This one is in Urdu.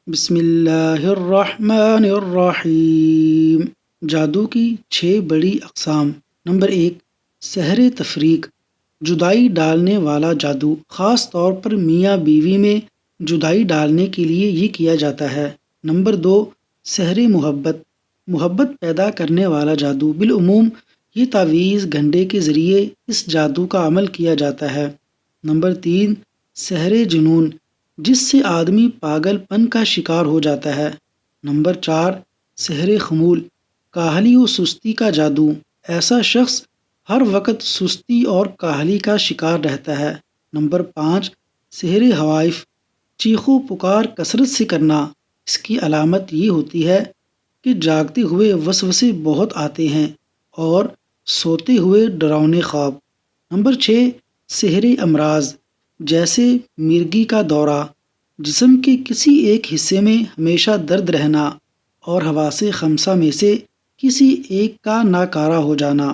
بسم اللہ الرحمن الرحیم۔ جادو کی 6 بڑی اقسام۔ نمبر 1، سحر تفریق، جدائی ڈالنے والا جادو، خاص طور پر میاں بیوی میں جدائی ڈالنے کے لیے یہ کیا جاتا ہے۔ نمبر 2، سحر محبت، محبت پیدا کرنے والا جادو، بالعموم یہ تعویذ گھنٹے کے ذریعے اس جادو کا عمل کیا جاتا ہے۔ نمبر 3، سحر جنون، جس سے آدمی پاگل پن کا شکار ہو جاتا ہے۔ نمبر 4، سحر خمول، کاہلی و سستی کا جادو، ایسا شخص ہر وقت سستی اور کاہلی کا شکار رہتا ہے۔ نمبر 5، سحر ہوائف، چیخ و پکار کثرت سے کرنا، اس کی علامت یہ ہوتی ہے کہ جاگتے ہوئے وسوسے بہت آتے ہیں اور سوتے ہوئے ڈراؤنے خواب۔ نمبر 6، سحر امراض، جیسے مرگی کا دورہ، جسم کے کسی ایک حصے میں ہمیشہ درد رہنا اور حواس خمسہ میں سے کسی ایک کا ناکارہ ہو جانا۔